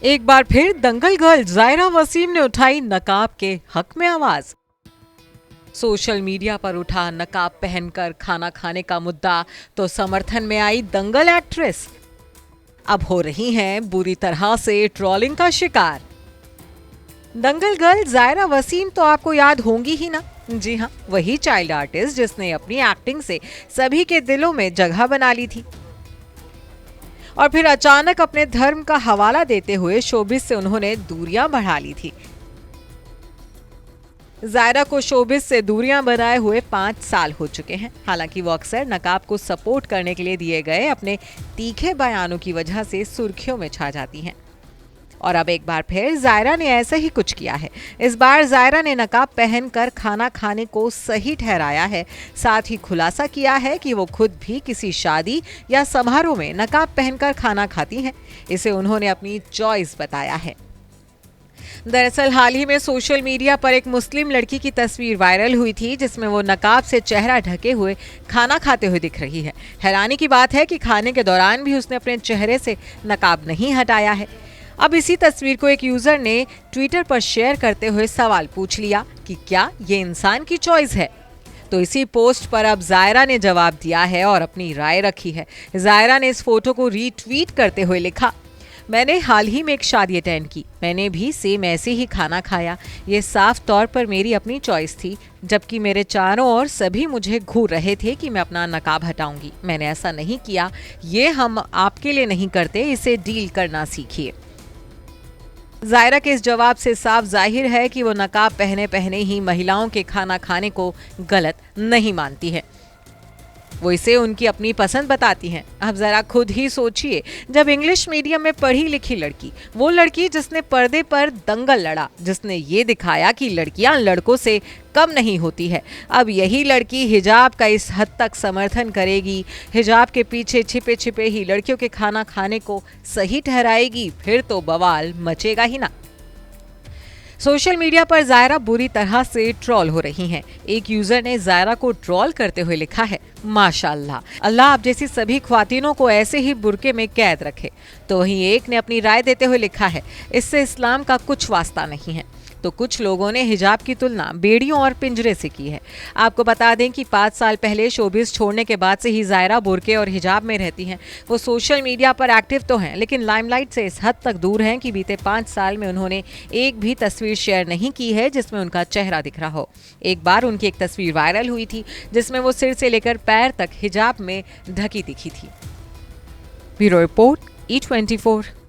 एक बार फिर दंगल गर्ल जायरा वसीम ने उठाई नकाब के हक में आवाज। सोशल मीडिया पर उठा नकाब पहनकर खाना खाने का मुद्दा तो समर्थन में आई दंगल एक्ट्रेस अब हो रही हैं बुरी तरह से ट्रोलिंग का शिकार। दंगल गर्ल जायरा वसीम तो आपको याद होंगी ही ना। जी हाँ, वही चाइल्ड आर्टिस्ट जिसने अपनी एक्टिंग से सभी के दिलों में जगह बना ली थी और फिर अचानक अपने धर्म का हवाला देते हुए शोबिस से उन्होंने दूरियां बढ़ा ली थी। जायरा को शोबिस से दूरियां बनाए हुए 5 साल हो चुके हैं। हालांकि वो अक्सर नकाब को सपोर्ट करने के लिए दिए गए अपने तीखे बयानों की वजह से सुर्खियों में छा जाती हैं। और अब एक बार फिर जायरा ने ऐसा ही कुछ किया है। इस बार जायरा ने नकाब पहनकर खाना खाने को सही ठहराया है। साथ ही खुलासा किया है कि वो खुद भी किसी शादी या समारोह में नकाब पहनकर खाना खाती हैं। इसे उन्होंने अपनी चॉइस बताया है। दरअसल हाल ही में सोशल मीडिया पर एक मुस्लिम लड़की की तस्वीर वायरल हुई थी जिसमें वो नकाब से चेहरा ढके हुए खाना खाते हुए दिख रही है। हैरानी की बात है कि खाने के दौरान भी उसने अपने चेहरे से नकाब नहीं हटाया है। अब इसी तस्वीर को एक यूजर ने ट्विटर पर शेयर करते हुए सवाल पूछ लिया कि क्या ये इंसान की चॉइस है। तो इसी पोस्ट पर अब जायरा ने जवाब दिया है और अपनी राय रखी है। जायरा ने इस फोटो को रीट्वीट करते हुए लिखा, मैंने हाल ही में एक शादी अटेंड की, मैंने भी सेम ऐसे ही खाना खाया। ये साफ तौर पर मेरी अपनी चॉइस थी, जबकि मेरे चारों ओर सभी मुझे घूर रहे थे कि मैं अपना नकाब हटाऊंगी। मैंने ऐसा नहीं किया। ये हम आपके लिए नहीं करते, इसे डील करना सीखिए। जायरा के इस जवाब से साफ जाहिर है कि वो नकाब पहने पहने ही महिलाओं के खाना खाने को गलत नहीं मानती है। वो इसे उनकी अपनी पसंद बताती हैं। अब जरा खुद ही सोचिए, जब इंग्लिश मीडियम में पढ़ी लिखी लड़की, वो लड़की जिसने पर्दे पर दंगल लड़ा, जिसने ये दिखाया कि लड़कियां लड़कों से कम नहीं होती है, अब यही लड़की हिजाब का इस हद तक समर्थन करेगी, हिजाब के पीछे छिपे छिपे ही लड़कियों के खाना खाने को सही ठहराएगी, फिर तो बवाल मचेगा ही ना। सोशल मीडिया पर जायरा बुरी तरह से ट्रोल हो रही हैं। एक यूजर ने जायरा को ट्रोल करते हुए लिखा है, माशाअल्लाह, अल्लाह आप जैसी सभी ख्वातीनों को ऐसे ही बुरके में कैद रखे। तो वहीं एक ने अपनी राय देते हुए लिखा है, इससे इस्लाम का कुछ वास्ता नहीं है। तो कुछ लोगों ने हिजाब की तुलना बेड़ियों और पिंजरे से की है। आपको बता दें कि 5 साल पहले शोबिस छोड़ने के बाद से ही जायरा बुरके और हिजाब में रहती हैं। वो सोशल मीडिया पर एक्टिव तो हैं, लेकिन लाइमलाइट से इस हद तक दूर हैं कि बीते 5 साल में उन्होंने एक भी तस्वीर शेयर नहीं की है जिसमें उनका चेहरा दिख रहा हो। एक बार उनकी एक तस्वीर वायरल हुई थी जिसमें वो सिर से लेकर पैर तक हिजाब में ढकी दिखी थी। Bureau report, E24।